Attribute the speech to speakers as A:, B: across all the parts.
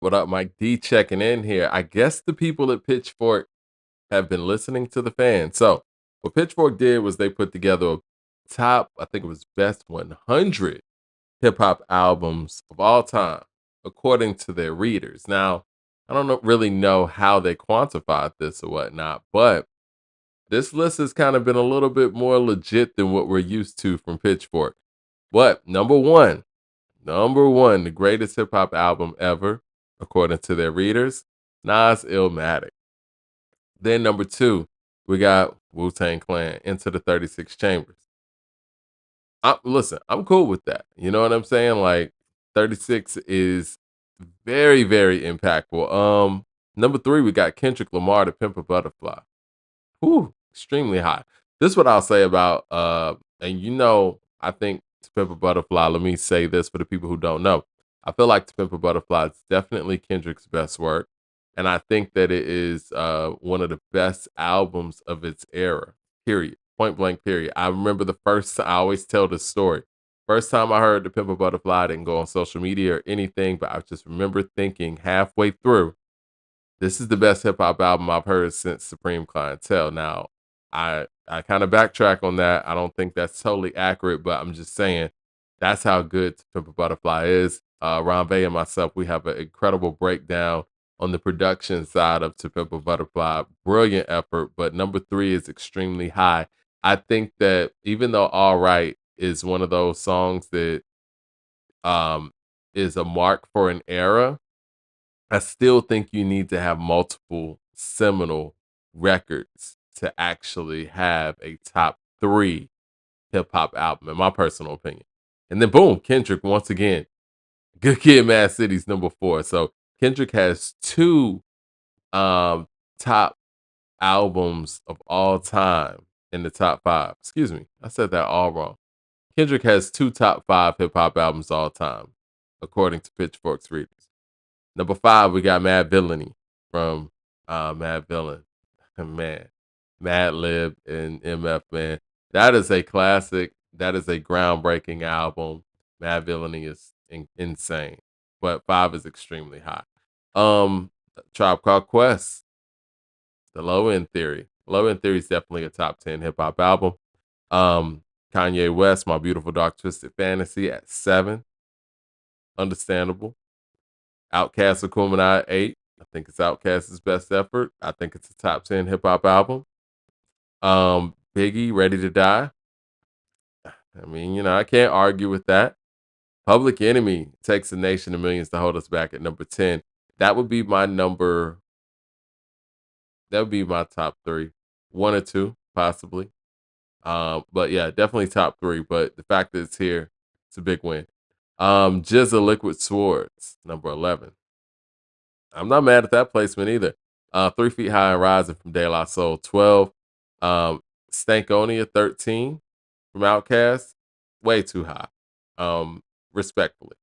A: What up, Mike D checking in here. I guess the people at Pitchfork have been listening to the fans. So, what Pitchfork did was they put together a top, I think it was best 100 hip hop albums of all time, according to their readers. Now, I don't really know how they quantified this or whatnot, but this list has kind of been a little bit more legit than what we're used to from Pitchfork. But number one, the greatest hip hop album ever, according to their readers, Nas Illmatic. Then number two, we got Wu-Tang Clan, Into the 36 Chambers. Listen, I'm cool with that. You know what I'm saying? Like 36 is very, very impactful. Number three, we got Kendrick Lamar, To Pimp a Butterfly. Whew, extremely high. This is what I'll say about and I think To Pimp a Butterfly, let me say this for the people who don't know. I feel like To Pimp a Butterfly is definitely Kendrick's best work. And I think that it is one of the best albums of its era. Period. Point blank, period. I remember I always tell this story. First time I heard The Pimp a Butterfly, I didn't go on social media or anything, but I just remember thinking halfway through, this is the best hip hop album I've heard since Supreme Clientele. Now, I kind of backtrack on that. I don't think that's totally accurate, but I'm just saying that's how good To Pimp a Butterfly is. Ron Bay and myself, we have an incredible breakdown on the production side of To Pimp a Butterfly. Brilliant effort, but number three is extremely high. I think that even though All Right is one of those songs that um, is a mark for an era, I still think you need to have multiple seminal records to actually have a top three hip hop album, in my personal opinion. And then boom, Kendrick once again. Good Kid, Mad City's number four. So Kendrick has two top albums of all time in the top five. Excuse me, I said that all wrong. Kendrick has two top five hip hop albums all time, according to Pitchfork's readers. Number five, we got Mad Villainy from Mad Villain. Man, Mad Lib and MF, man. That is a classic. That is a groundbreaking album. Mad Villainy is insane. But five is extremely high. Um, Tribe Called Quest, The Low End Theory. Low End Theory is definitely a top 10 hip hop album. Um, Kanye West, My Beautiful Dark Twisted Fantasy at 7. Understandable. Outkast Akumenai at 8. I think it's Outkast's best effort. I think it's a top 10 hip hop album. Biggie, Ready to Die. I mean, I can't argue with that. Public Enemy, Takes a Nation of Millions to Hold Us Back at number 10. That would be my top three. One or two, possibly. But yeah, definitely top three. But the fact that it's here, it's a big win. Jizza Liquid Swords, number 11. I'm not mad at that placement either. 3 Feet High and Rising from De La Soul, 12. Stankonia, 13 from Outkast, way too high. Respectfully.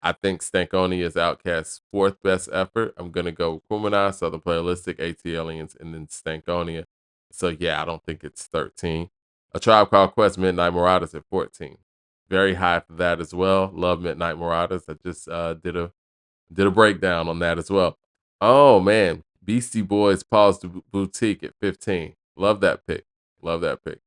A: I think Stankonia is Outkast's fourth best effort. I'm going to go Kumina, Southern Playalistic, AT Aliens, and then Stankonia. So yeah, I don't think it's 13. A Tribe Called Quest, Midnight Marauders at 14. Very high for that as well. Love Midnight Marauders. I just did a breakdown on that as well. Oh man, Beastie Boys Paul's Boutique at 15. Love that pick. Love that pick.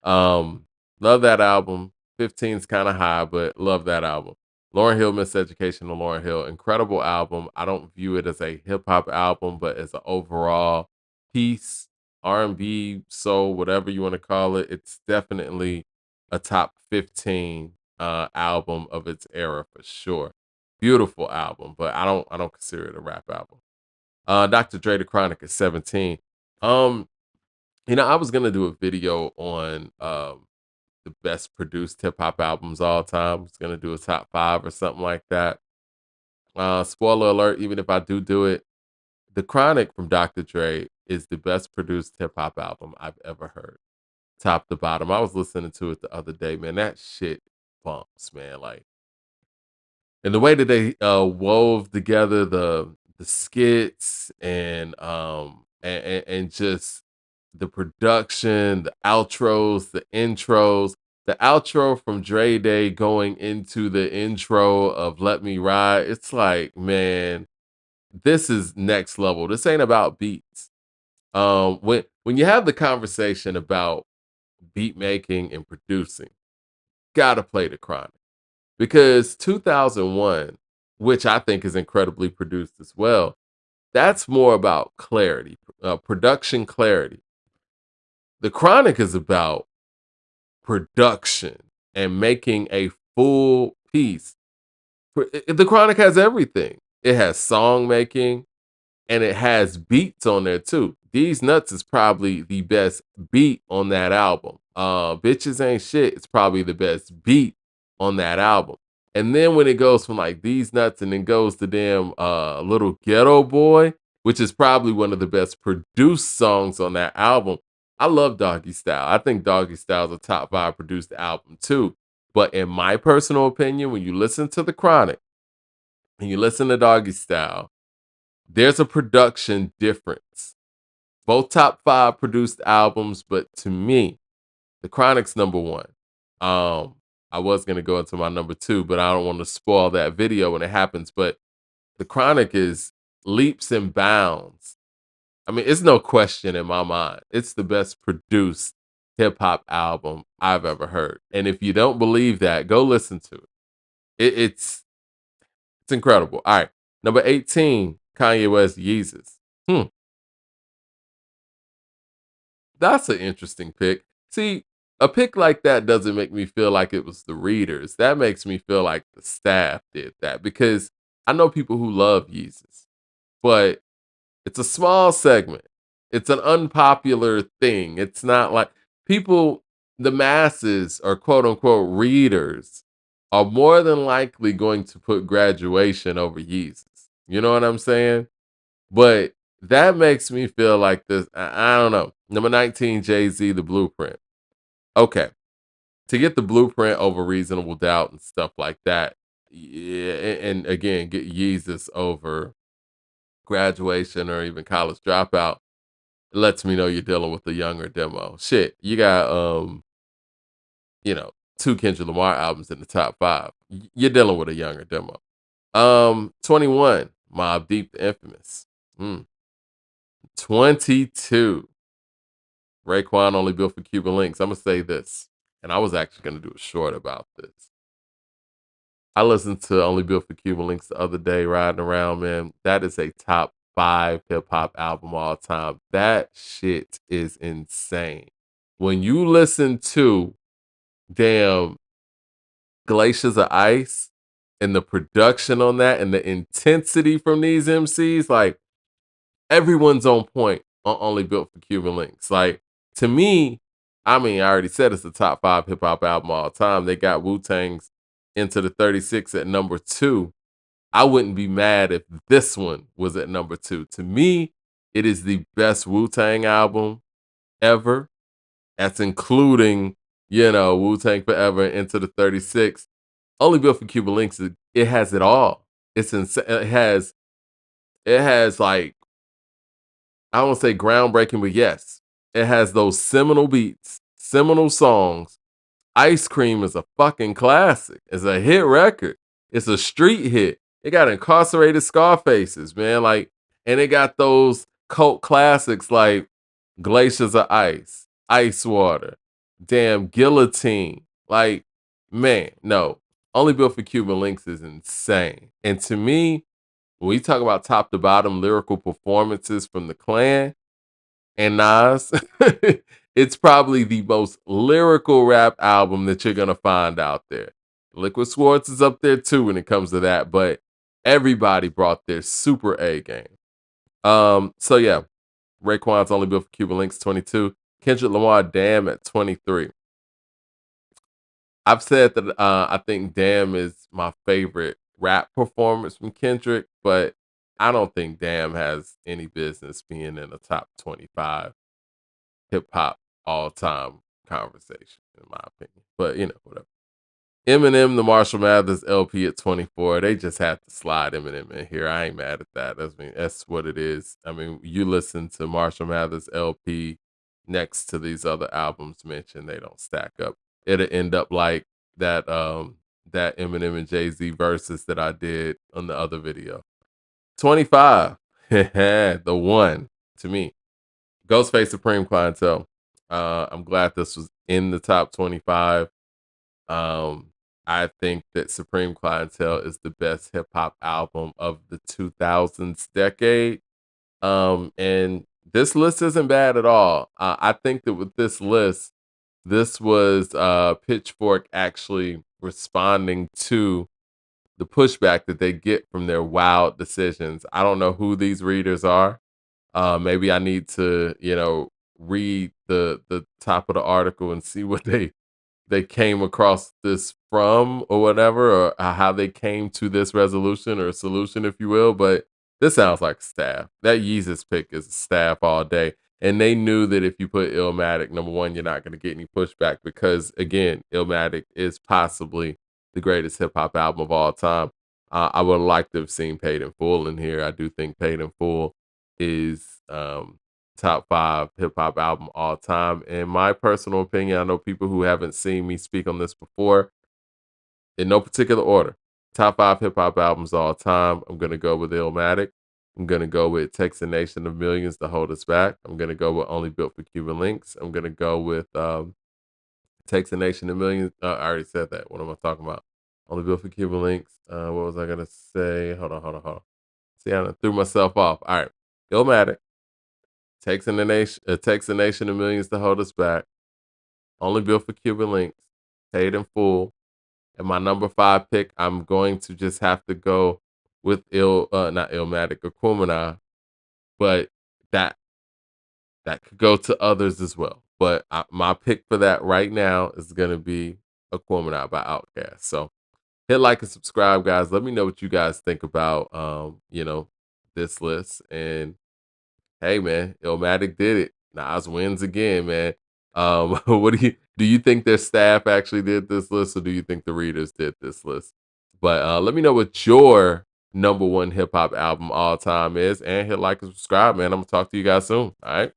A: Love that album. 15 is kind of high, but love that album. Lauryn Hill, Miseducation of Lauryn Hill, incredible album. I don't view it as a hip hop album, but as an overall piece, R&B, soul, whatever you want to call it. It's definitely a top 15 album of its era for sure. Beautiful album, but I don't consider it a rap album. Dr. Dre, The Chronic is 17. I was gonna do a video on the best produced hip hop albums all time. I was gonna do a top five or something like that. Spoiler alert, even if I do it, The Chronic from Dr. Dre is the best produced hip hop album I've ever heard. Top to bottom. I was listening to it the other day, man. That shit bumps, man. Like, and the way that they wove together the skits and just the production, the outros, the intros, the outro from Dre Day going into the intro of Let Me Ride. It's like, man, this is next level. This ain't about beats. When you have the conversation about beat making and producing, gotta play the Chronic because 2001, which I think is incredibly produced as well, that's more about clarity, production clarity. The Chronic is about production and making a full piece. The Chronic has everything. It has song making and it has beats on there too. These Nuts is probably the best beat on that album. Bitches Ain't Shit is probably the best beat on that album. And then when it goes from like These Nuts and then goes to damn Little Ghetto Boy, which is probably one of the best produced songs on that album. I love Doggy Style. I think Doggy Style is a top 5 produced album too. But in my personal opinion, when you listen to The Chronic and you listen to Doggy Style, there's a production difference. Both top 5 produced albums, but to me, The Chronic's number 1. I was gonna go into my number 2, but I don't want to spoil that video when it happens. But The Chronic is leaps and bounds. I mean, it's no question in my mind. It's the best produced hip hop album I've ever heard. And if you don't believe that, go listen to it. It's incredible. All right, number 18, Kanye West, Yeezus. Hmm. That's an interesting pick. See, a pick like that doesn't make me feel like it was the readers. That makes me feel like the staff did that because I know people who love Yeezus, but it's a small segment. It's an unpopular thing. It's not like people, the masses or quote unquote readers are more than likely going to put Graduation over Yeezus. You know what I'm saying? But that makes me feel like this. I don't know. Number 19, Jay-Z, The Blueprint. Okay. To get The Blueprint over Reasonable Doubt and stuff like that. Yeah, and again, get Yeezus over Graduation or even College Dropout. It lets me know you're dealing with a younger demo. Shit, you got you know, 2 Kendrick Lamar albums in the top 5. You're dealing with a younger demo. 21, Mobb Deep, The Infamous. 22. Raekwon Only Built for Cuban Links. I'm gonna say this, and I was actually gonna do a short about this. I listened to Only Built for Cuban Links the other day, riding around, man. That is a top 5 hip hop album all time. That shit is insane. When you listen to damn Glaciers of Ice and the production on that and the intensity from these MCs, like everyone's on point on Only Built for Cuban Links. Like, to me, I mean, I already said it's the top 5 hip hop album all time. They got Wu-Tang's Into the 36 at number 2. I wouldn't be mad if this one was at number 2. To me, it is the best Wu-Tang album ever. That's including, Wu-Tang Forever and Into the 36. Only Built for Cuban Links, it has it all. It's insane. It has like, I won't say groundbreaking, but yes, it has those seminal beats, seminal songs. Ice Cream is a fucking classic. It's a hit record. It's a street hit. It got Incarcerated Scarfaces, man. Like, and it got those cult classics like Glaciers of Ice, Ice Water, damn Guillotine. Like, man, no. Only Built for Cuban Links is insane. And to me, when we talk about top to bottom lyrical performances from the Clan and Nas, it's probably the most lyrical rap album that you're gonna find out there. Liquid Swords is up there too when it comes to that, but everybody brought their super A game. So yeah, Raekwon's Only Built for Cuban Links 22, Kendrick Lamar Damn at 23. I've said that I think Damn is my favorite rap performance from Kendrick, but I don't think Damn has any business being in the top 25 hip hop all time conversation, in my opinion. But whatever. Eminem, the Marshall Mathers LP at 24. They just had to slide Eminem in here. I ain't mad at that. That's what it is. I mean, you listen to Marshall Mathers LP next to these other albums mentioned, they don't stack up. It'll end up like that Eminem and Jay-Z verses that I did on the other video. 25. The one to me. Ghostface Supreme Clientele. I'm glad this was in the top 25. Um, I think that Supreme Clientele is the best hip hop album of the 2000s decade. And this list isn't bad at all. I think that with this list, this was Pitchfork actually responding to the pushback that they get from their wild decisions. I don't know who these readers are. Maybe I need to, read the top of the article and see what they came across this from or whatever, or how they came to this resolution or solution, if you will. But this sounds like staff. That Yeezus pick is staff all day. And they knew that if you put Illmatic, number one, you're not going to get any pushback because, again, Illmatic is possibly the greatest hip hop album of all time. I would like to have seen Paid in Full in here. I do think Paid in Full is top five hip hop album all time. In my personal opinion, I know people who haven't seen me speak on this before, in no particular order. Top five hip hop albums all time. I'm gonna go with Illmatic. I'm gonna go with Takes a Nation of Millions to Hold Us Back. I'm gonna go with Only Built for Cuban Links. I'm gonna go with Takes a Nation of Millions. I already said that. What am I talking about? Only Built for Cuban Links. What was I gonna say? Hold on. See, I done threw myself off. All right. Illmatic. Takes a nation of millions to hold us back. Only built for Cuban links. Paid in full. And my number five pick, I'm going to just have to go with not Illmatic or Aquemini, but that that could go to others as well. But my pick for that right now is going to be Aquemini by Outkast. So hit like and subscribe, guys. Let me know what you guys think about this list. And hey man, Illmatic did it. Nas wins again, man. What do you think their staff actually did this list, or do you think the readers did this list? But let me know what your number one hip hop album all time is, and hit like and subscribe, man. I'm gonna talk to you guys soon. All right.